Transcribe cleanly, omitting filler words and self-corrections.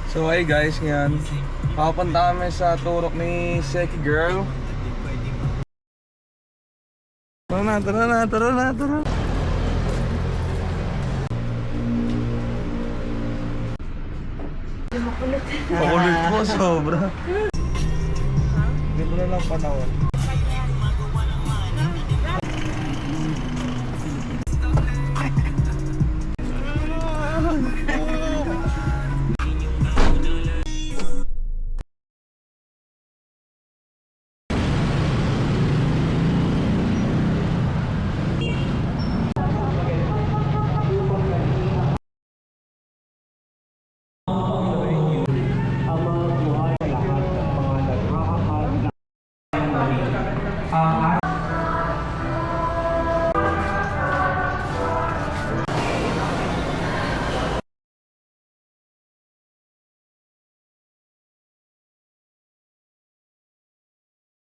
So hey guys, ngayon papunta kami sa turok ni Seki Girl. Tara na, tara na, tara na, tara. Makulit po, sobra. Hindi mo na lang panahon. Ang